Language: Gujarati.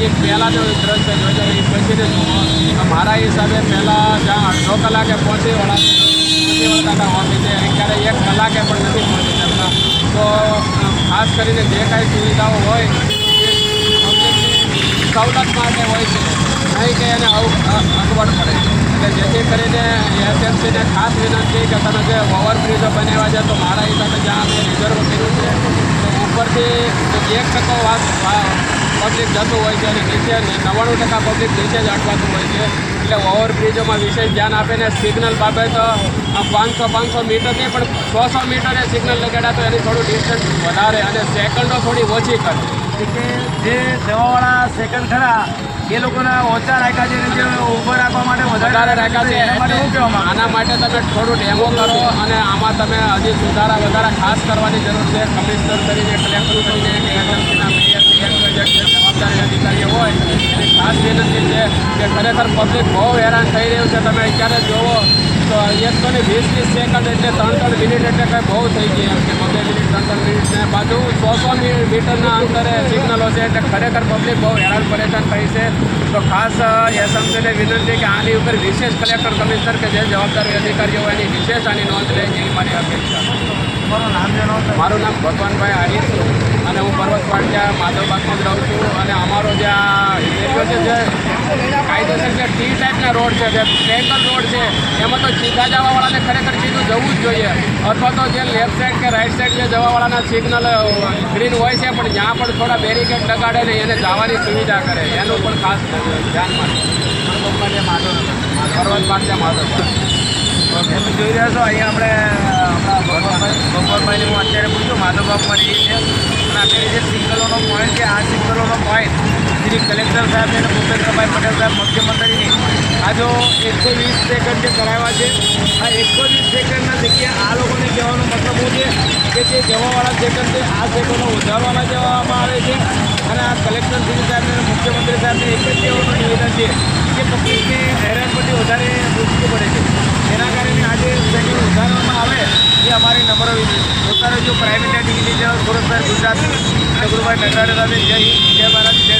એક પહેલાંનો દ્રશ્ય જોઈ લે, પછીને જુઓ. મારા હિસાબે પહેલાં જ્યાં અડધો કલાકે પહોંચી વળતા હતા ઓફિસે, અત્યારે 1 કલાકે પણ નથી પહોંચી શકતા. તો ખાસ કરીને જે કાંઈ સુવિધાઓ હોય એ સવલત માટે હોય છે, નહીં કે એને અગવડ પડે. એટલે જેથી કરીને એસએમસીને ખાસ વિનંતી કે તમે જે ઓવરબ્રિજો બનાવ્યા છે, તો મારા હિસાબે જ્યાં અમે રિઝર્વ કર્યું છે તો ઉપરથી 1% પબ્લિક જતું હોય છે અને નીચે 99% પબ્લિક નીચે જ અટવાતું હોય છે. એટલે ઓવરબ્રિજોમાં વિશેષ ધ્યાન આપીને સિગ્નલ બાબત 500 મીટર નહીં પણ 100 મીટરે સિગ્નલ લગાડ્યા તો એની થોડું ડિસ્ટન્સ વધારે અને સેકન્ડો થોડી ઓછી કરે. કે જે જવાવાળા સેકન્ડ ખરા એ લોકોના ઓછા રાખ્યા છે, જે ઊભો રાખવા માટે વધારે રાખ્યા છે. એના માટે શું કહેવામાં? આના માટે તમે થોડું ડેમો કરો અને આમાં તમે હજી વધારા ખાસ કરવાની જરૂર છે. કમિશનર કરીને, કલેક્ટર કરીને, એસએમસીના મેયર જે જવાબદારી અધિકારીઓ હોય એની ખાસ વિનંતી છે કે ખરેખર પબ્લિક બહુ હેરાન થઈ રહ્યું છે. તમે અત્યારે જુઓ તો 120 સેકન્ડ એટલે 3 મિનિટ એટલે કંઈ બહુ થઈ ગઈ એમ કે 2 મિનિટ 3 મિનિટને બાજુ 100 મીટરના અંતરે સિગ્નલો છે. એટલે ખરેખર પબ્લિક બહુ હેરાન પરેશાન થઈ છે. તો ખાસ એસએમસીને વિનંતી કે આની ઉપર વિશેષ કલેક્ટર કમિશનર કે જે જવાબદારી અધિકારીઓ હોય એની વિશેષ આની નોંધ લે એવી મારી અપેક્ષા. મારું નામ જણાવો. મારું નામ ભગવાનભાઈ આહિર અને હું પર્વત પાટિયા માધવબાગમાં જ રહું છું. અને અમારો જે આ એરિયો છે જે કાયદેસર જે ટી ટાઈપના રોડ છે, જે ટ્રેંગલ રોડ છે, એમાં તો સીધા જવાવાળાને ખરેખર સીધું જવું જ જોઈએ. અથવા તો જે લેફ્ટ સાઈડ કે રાઈટ સાઈડ જે જવાવાળાના સિગ્નલ ગ્રીન હોય છે પણ જ્યાં પણ થોડા બેરિકેડ લગાડે ને એને જવાની સુવિધા કરે, એનું પણ ખાસ ધ્યાનમાં પર્વત પાટિયા માધવબાગ. તમે જોઈ રહ્યા છો અહીંયા આપણે ભગવાનભાઈને હું અત્યારે પૂછું માધવબાગમાં રહીએ છીએ અને અત્યારે જે સિગ્નલોનો પોઈન્ટ છે, આ સિગ્નલોનો પોઈન્ટ શ્રી કલેક્ટર સાહેબ અને ભૂપેન્દ્રભાઈ પટેલ સાહેબ મુખ્યમંત્રીની આ જો 120 સેકન્ડ જે કરાવ્યા છે, આ 120 સેકન્ડના જગ્યાએ આ લોકોને કહેવાનો મતલબ શું છે કે જે જવાવાળા સેકન્ડ છે આ સેકન્ડો વધારવાના કહેવામાં આવે છે. અને આ કલેક્ટર શ્રી સાહેબને અને મુખ્યમંત્રી સાહેબને એક જ કહેવાનું નિવેદન છે કે પબ્લિકને હેરાનપટ્ટી વધારે ઓછી પડે છે. એના કારણે આજે સેકન્ડ વધારવામાં આવે એ અમારી નમ્ર વિનંતી. જોતા રહેજો પ્રાઇવેટ ટીવી સુરત ગુજરાત, નગરુભાઈ નગરાડા સાથે જય હિન્દ, જય ભારત, જય